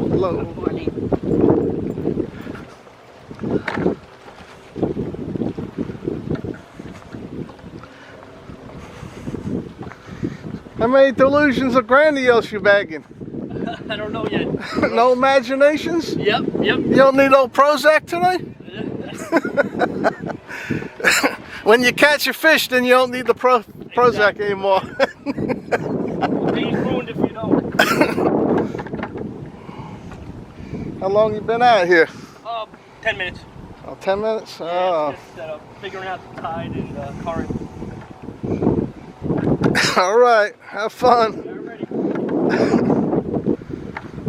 Hello. Good morning. How many delusions of grandiose you bagging? I don't know yet. No imaginations? Yep. You don't need no Prozac today? When you catch a fish, then you don't need the Prozac anymore. Day's ruined if you don't. How long you been out here? 10 minutes. Oh, 10 minutes? Yeah, Oh. just figuring out the tide and current. All right, have fun. You're ready.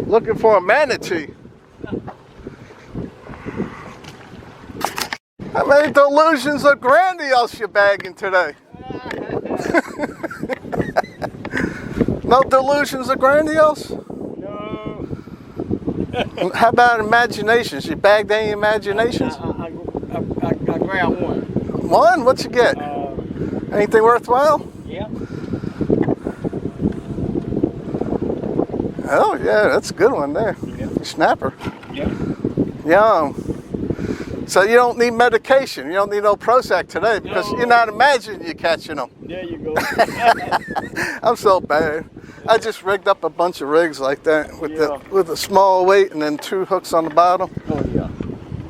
Looking for a manatee. How many delusions of grandiose you bagging today? No delusions of grandiose? No. How about imaginations? You bagged any imaginations? I grabbed one. One? What'd you get? Anything worthwhile? Yeah. Oh yeah, that's a good one there. Yeah. Snapper. Yeah. Yum. So you don't need medication. You don't need no Prozac today because No. you're not imagining you're catching them. There you go. I'm so bad. I just rigged up a bunch of rigs like that with a small weight and then 2 hooks on the bottom. Oh yeah.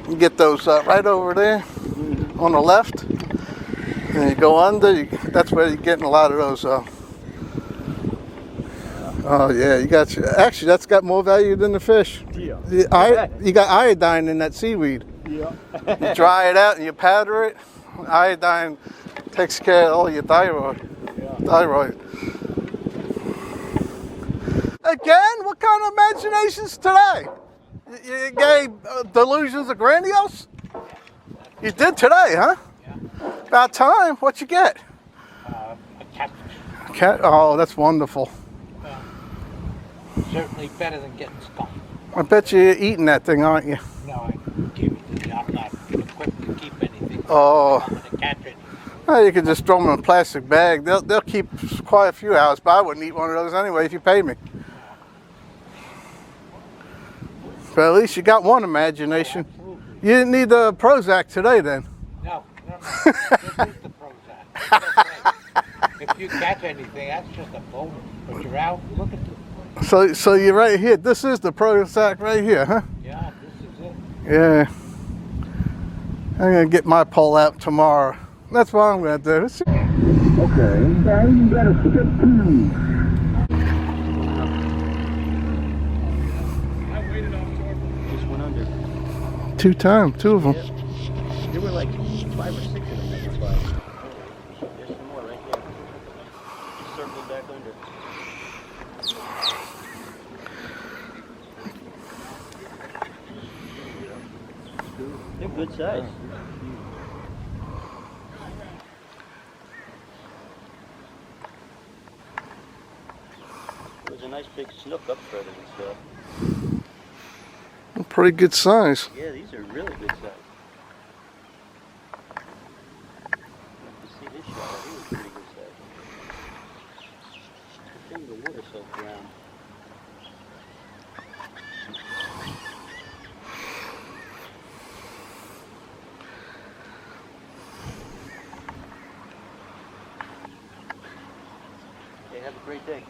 You get those right over there on the left, and you go under. That's where you're getting a lot of those. Oh yeah, you got you. Actually, that's got more value than the fish. Yeah. You got iodine in that seaweed. Yeah. You dry it out and you powder it. Iodine takes care of all your thyroid. Again, what kind of imaginations today? You gave delusions of grandiose? You did today, huh? Yeah. About time. What you get? A catfish. Cat. Oh, that's wonderful. Certainly better than getting skunked. I bet you're eating that thing, aren't you? No, I give it to you. I'm not equipped to keep anything. Oh. I'm going to catch it. Well, you could just throw them in a plastic bag. They'll keep quite a few hours, but I wouldn't eat one of those anyway if you paid me. But at least you got one imagination. You didn't need the Prozac today then. No. Just use the Prozac. If you catch anything, that's just a bonus. But you're out, look at it. So you're right here. This is the Prozac right here, huh? Yeah, this is it. Yeah. I'm gonna get my pole out tomorrow. That's what I'm gonna do. Okay, now you better skip 2. I waited on shore. Just went under. 2 times, 2 of them. Yeah. There were like 5 or 6 of them. There's some more right here. Circled back under. They're good size. There's a nice big snook up further and stuff. Pretty good size. Yeah, these are really good size. You see this shot, he was pretty good size. I think the water soaked around. Okay, have a great day.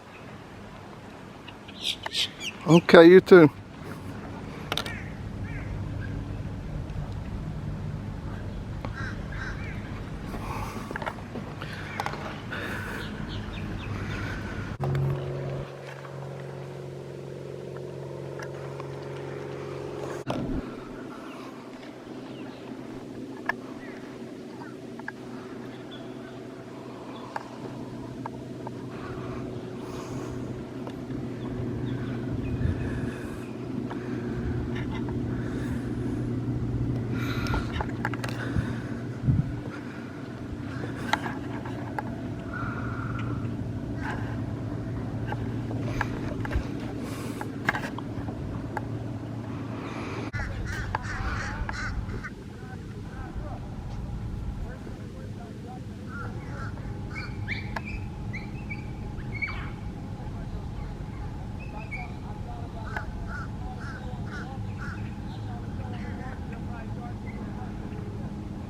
Okay, you too.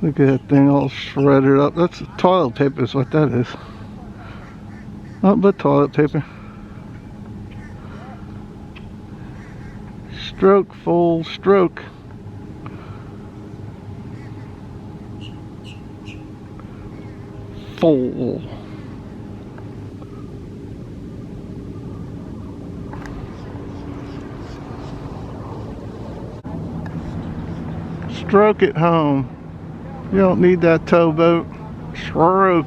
Look at that thing all shredded up. That's toilet paper is what that is. Not but toilet paper. Stroke, full stroke. Full. Stroke it home. You don't need that towboat. Stroke.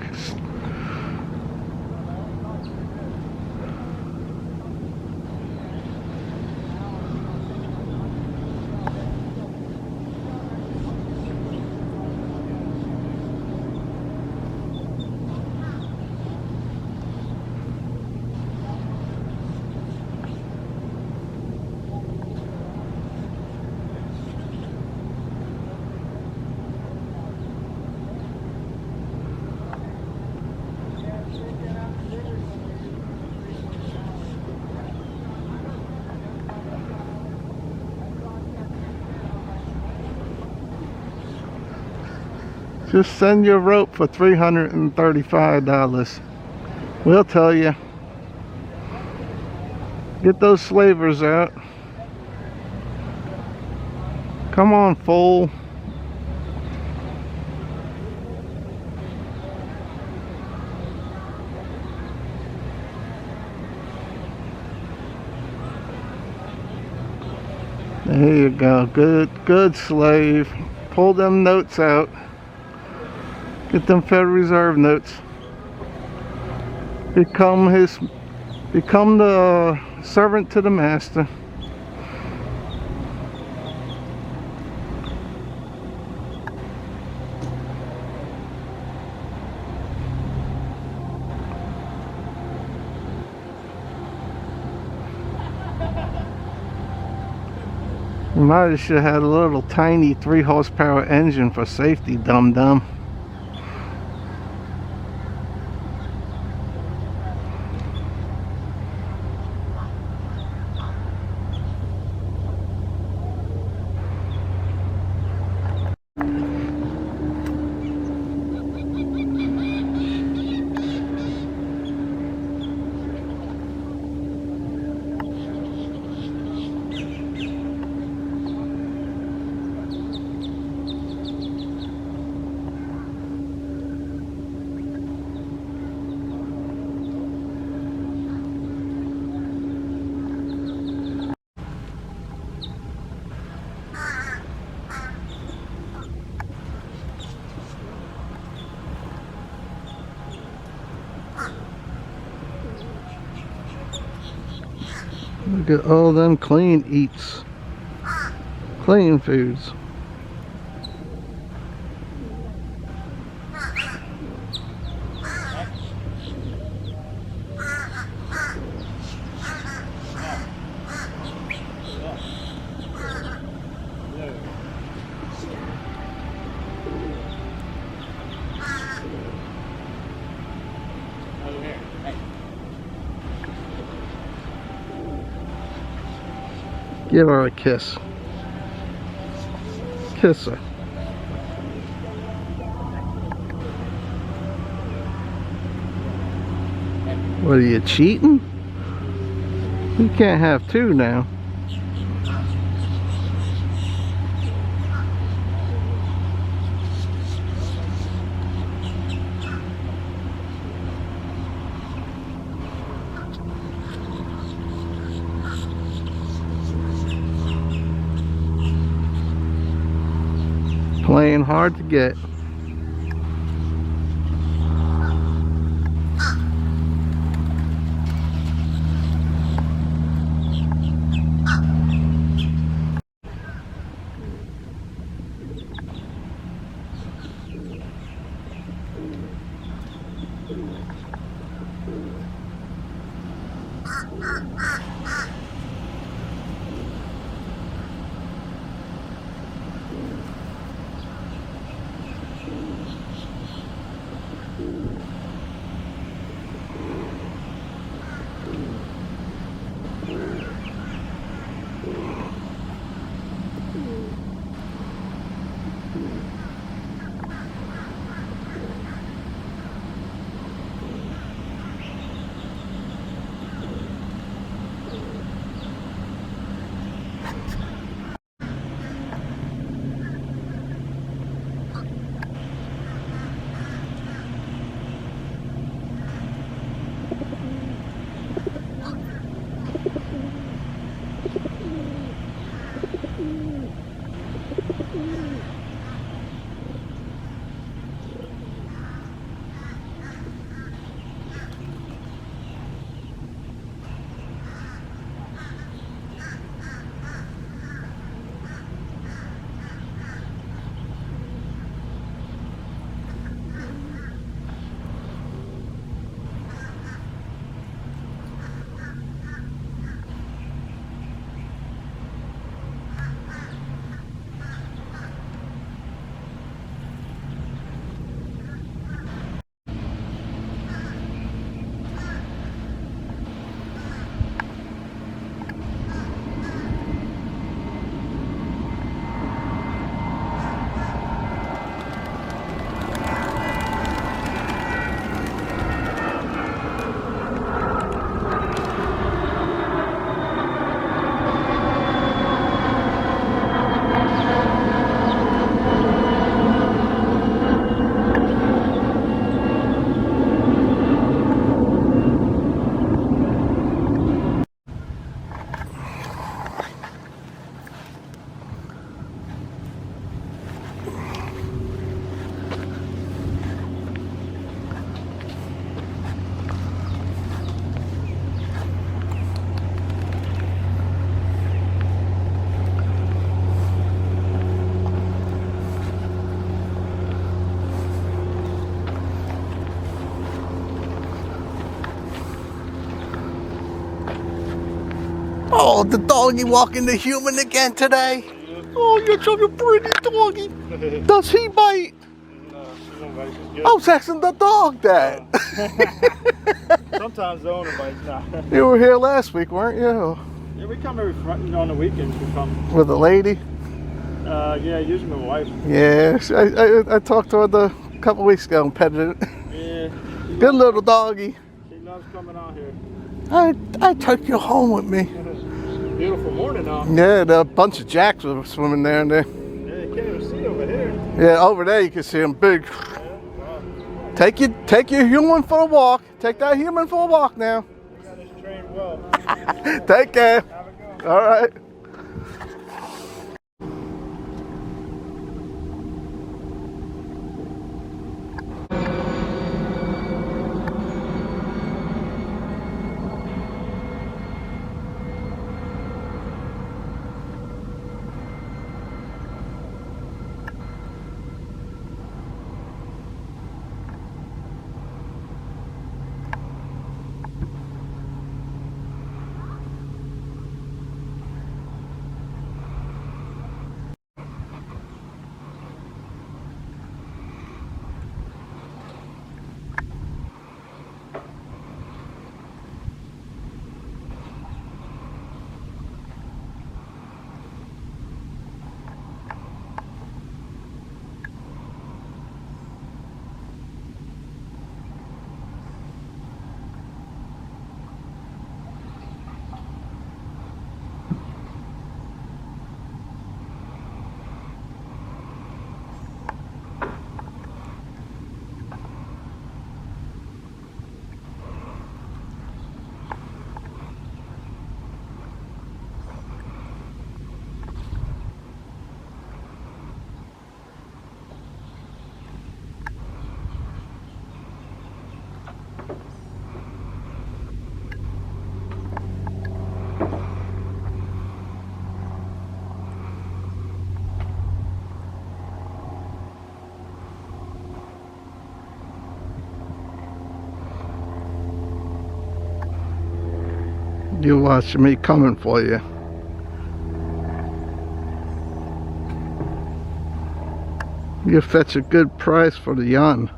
Just send your rope for $335. We'll tell you. Get those slavers out. Come on, fool. There you go. Good slave. Pull them notes out. Get them Federal Reserve notes. Become the servant to the master. You might have should have had a little tiny 3 horsepower engine for safety, dum-dum. Look at all them clean eats. Clean foods. Give her a kiss. Kiss her. What, are you cheating? You can't have two now. Playing hard to get. Oh, the doggy walking the human again today. Oh, you're such a pretty doggy. Does he bite? No, she don't bite. She's good. I was asking the dog that. Sometimes the owner bites. Nah. You were here last week, weren't you? Yeah, we come every Friday on the weekends. We come. With a lady? Yeah, usually my wife. Yeah, I talked to her a couple weeks ago and petted it. Yeah. Good little doggy. She loves coming out here. I took you home with me. Beautiful morning, huh? Yeah, a bunch of jacks were swimming there and there. Yeah, you can't even see over here. Yeah, over there you can see them big. Wow. Take your human for a walk. Take that human for a walk now. We got this trained well. Take care. Have a good one. All right. You watch me coming for you. You fetch a good price for the young.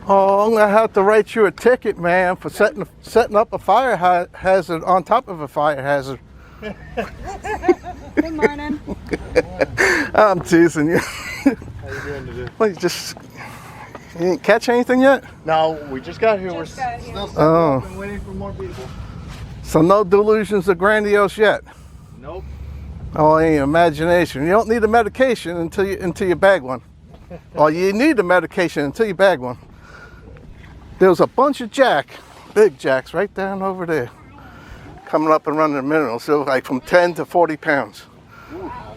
Oh, I'm gonna have to write you a ticket, man, for setting up a fire hazard on top of a fire hazard. Good morning. I'm teasing you. How you doing today? Well, you didn't catch anything yet? No, we just got here. Just We're got here. still Oh. setting up and waiting for more people. So no delusions of grandiose yet. Nope. Oh, ain't imagination. You don't need a medication until you bag one. Or you need a medication until you bag one. There was a bunch of big jacks right down over there, coming up and running minerals. So like from 10 to 40 pounds.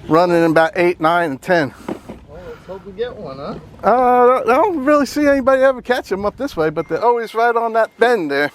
Running in about 8, 9, and 10. Well, let's hope we get one, huh? I don't really see anybody ever catch them up this way, but they're always right on that bend there.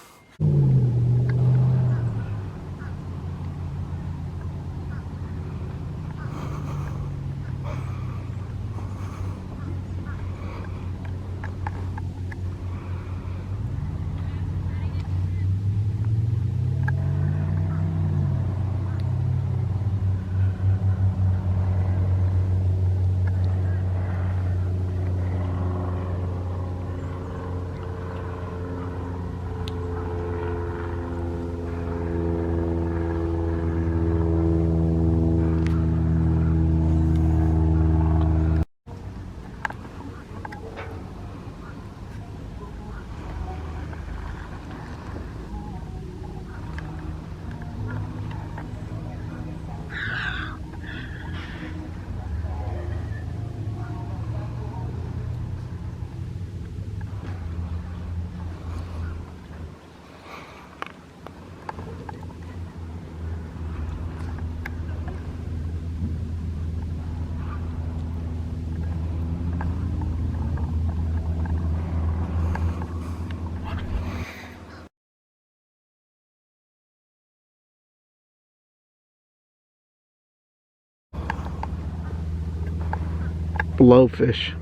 Blowfish.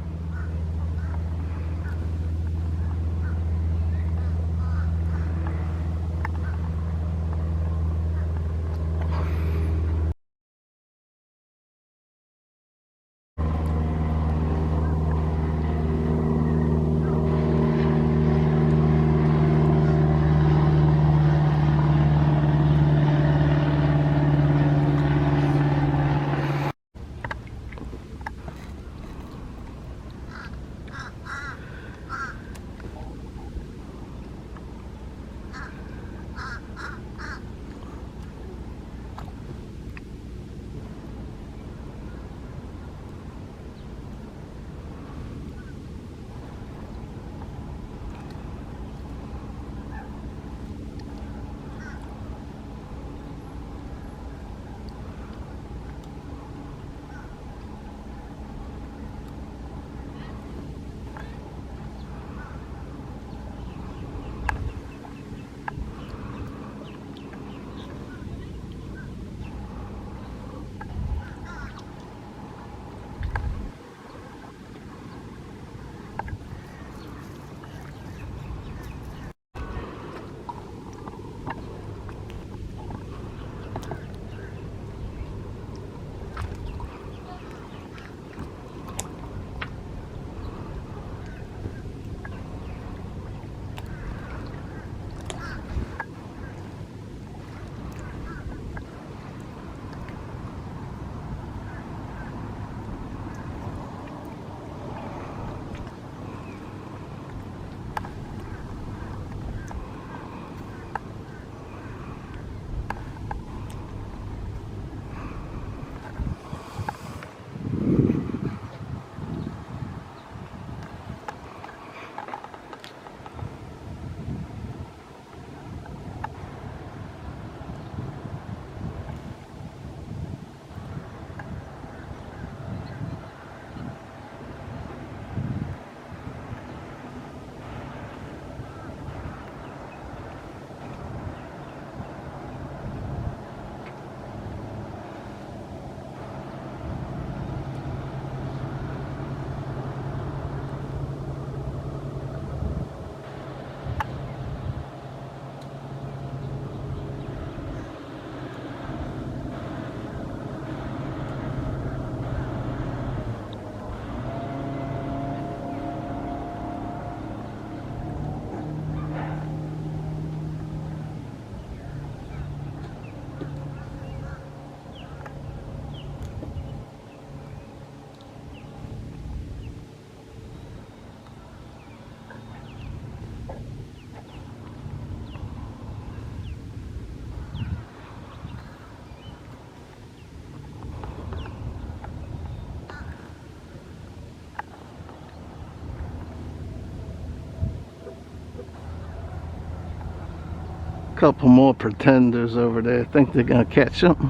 Couple more pretenders over there. I think they're gonna catch something.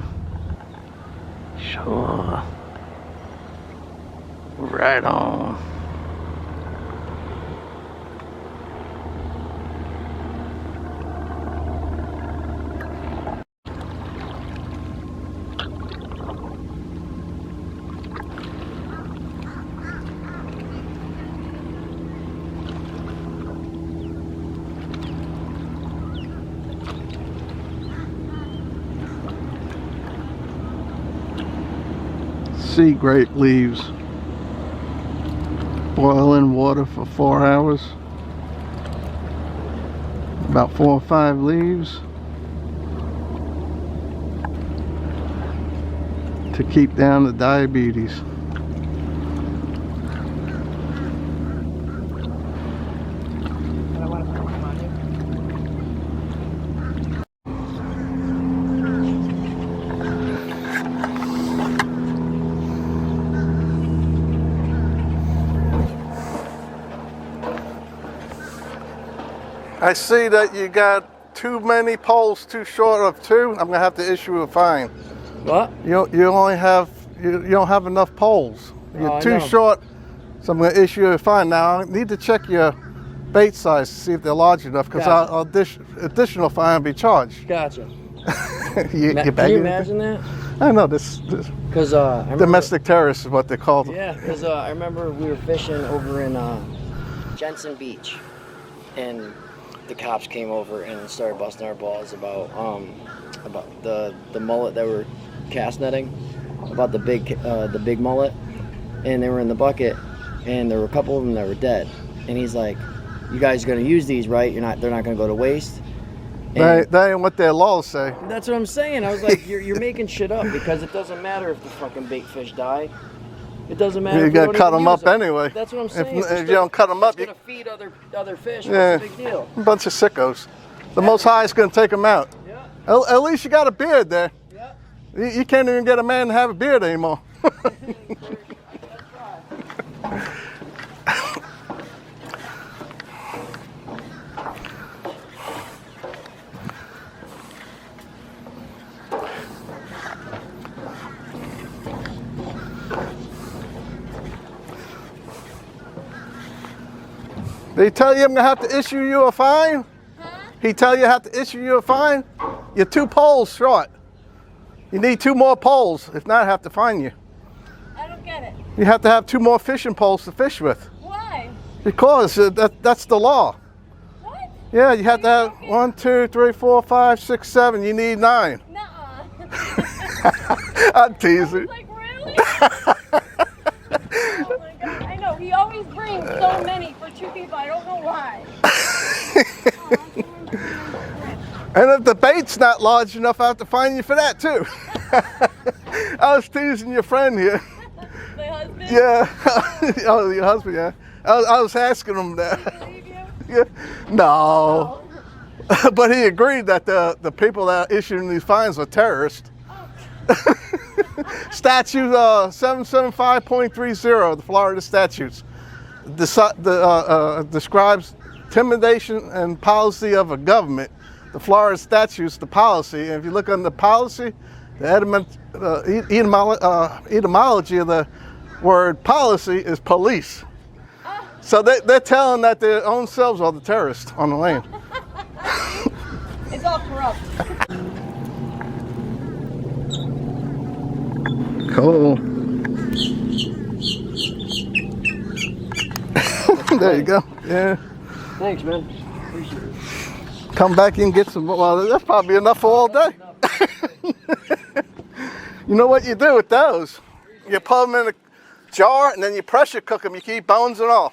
Sure. Right on. Sea grape leaves. Boil in water for 4 hours. About 4 or 5 leaves to keep down the diabetes. I see that you got too many poles too short of 2. I'm gonna have to issue a fine. What? You only have you don't have enough poles. You're too short, so I'm gonna issue a fine. Now I need to check your bait size to see if they're large enough, because Gotcha. additional fine will be charged. Gotcha. Can you imagine that? I know this Because domestic terrorists is what they call them. Yeah, because I remember we were fishing over in Jensen Beach, and the cops came over and started busting our balls about the mullet that were cast netting, about the big mullet, and they were in the bucket, and there were a couple of them that were dead, and he's like, "You guys are gonna use these, right? They're not gonna go to waste." That ain't what their laws say. That's what I'm saying. I was like, you're making shit up, because it doesn't matter if the fucking bait fish die. It doesn't matter. You if gotta don't cut even them use up anyway. That's what I'm saying. If you don't cut them up, it's gonna feed other fish. Yeah, What's the big deal? a bunch of sickos. The Most High is gonna take them out. Yeah. At least you got a beard there. Yeah. You can't even get a man to have a beard anymore. Did he tell you I'm gonna have to issue you a fine? Huh? He tell you I have to issue you a fine? You're 2 poles short. You need 2 more poles. If not, I have to fine you. I don't get it. You have to have 2 more fishing poles to fish with. Why? Because that's the law. What? Yeah, you have to have 1, 2, 3, 4, 5, 6, 7. You need 9. Nuh-uh. I'm teasing. Like, really? Oh my God. I know. He always brings so many for 2 people. I don't know why. And if the bait's not large enough, I have to fine you for that too. I was teasing your friend here. My husband? Yeah. Oh, your husband, yeah. I was asking him that. Does he believe you? Yeah. No. But he agreed that the people that are issuing these fines are terrorists. Statute 775.30, the Florida statutes, describes intimidation and policy of a government. The Florida statutes, the policy, and if you look on the policy, the etymology of the word policy is police. So they're telling that their own selves are the terrorists on the land. It's all corrupt. Cool. There you go. Yeah. Thanks, man. Appreciate it. Come back and get some. Well, that's probably enough for all day. You know what you do with those? You put them in a jar and then you pressure cook them. You keep bones and all.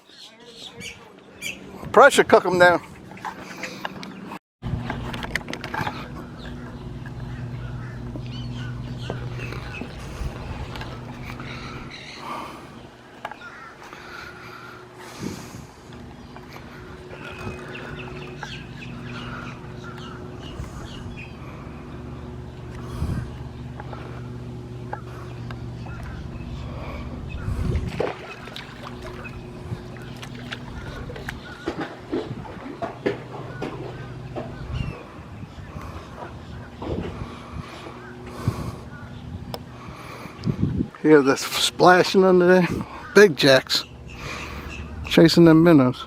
Pressure cook them down. Hear this splashing under there. Big jacks. Chasing them minnows.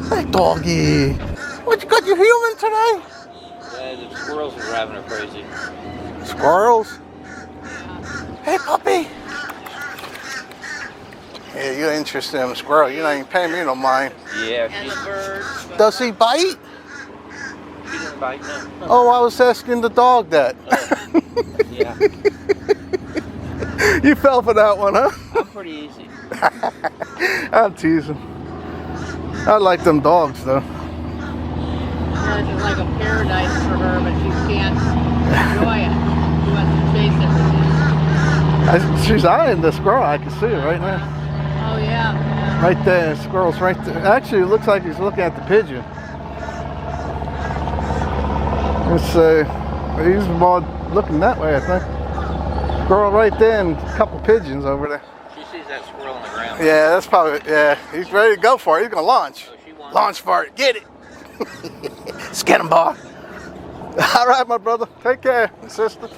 Hey, doggy. What, you got your human today? Yeah, the squirrels are driving her crazy. Squirrels? Hey, puppy. Yeah, you're interested in a squirrel. You're not even paying me no mind. Yeah, she's... Does he bite? She didn't bite, no. Oh, I was asking the dog that. Yeah. You fell for that one, huh? I'm pretty easy. I'm teasing. I like them dogs, though. Yeah, this is like a paradise for her, but she can't enjoy it. She wants to chase everything. She's eyeing the squirrel. I can see it right now. Oh, yeah. Right there. The squirrel's right there. Actually, it looks like he's looking at the pigeon. He's more looking that way, I think. Squirrel right there and a couple pigeons over there. She sees that squirrel on the ground. Yeah, that's probably, yeah. He's ready to go for it. He's going to launch. So she wants Launch for it. Get it. Let's get him, boy. All right, my brother. Take care, sister.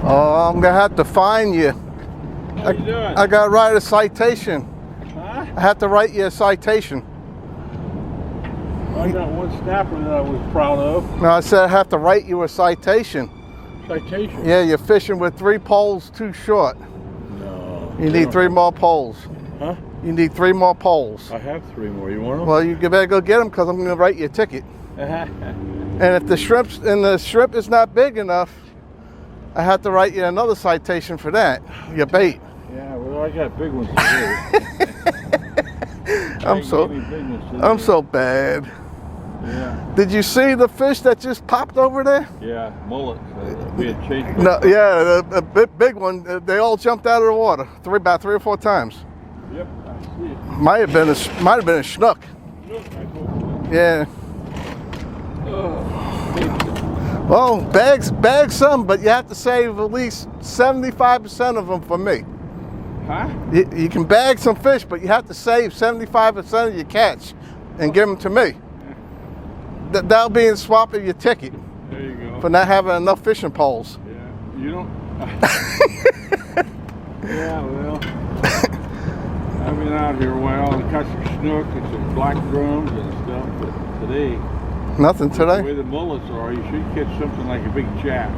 Oh, I'm gonna have to fine you. How you doing? I gotta write a citation. Huh? I have to write you a citation. I got one snapper that I was proud of. No, I said I have to write you a citation. Citation. Yeah, you're fishing with 3 poles too short. No. You need 3 more poles. Huh? You need 3 more poles. I have 3 more. You want them? Well, you better go get them because I'm gonna write you a ticket. And if the shrimp is not big enough, I had to write you another citation for that. Your bait. Yeah, well, I got big ones today. I'm so bad. Yeah, Did you see the fish that just popped over there? yeah, mullets. We had chased them. No, yeah, the big one. They all jumped out of the water about 3 or 4 times. Yep, I see it. Might have been a snook. Look, I hope. Yeah. Oh, Well, bag some, but you have to save at least 75% of them for me. huh? You can bag some fish, but you have to save 75% of your catch and give them to me. That'll be in swap of your ticket There you go. for not having enough fishing poles. Yeah, you don't. Yeah, well, I've been out here a while and caught some snook and some black drums and stuff, but today, Nothing the today? way the mullets are, you should catch something like a big jack.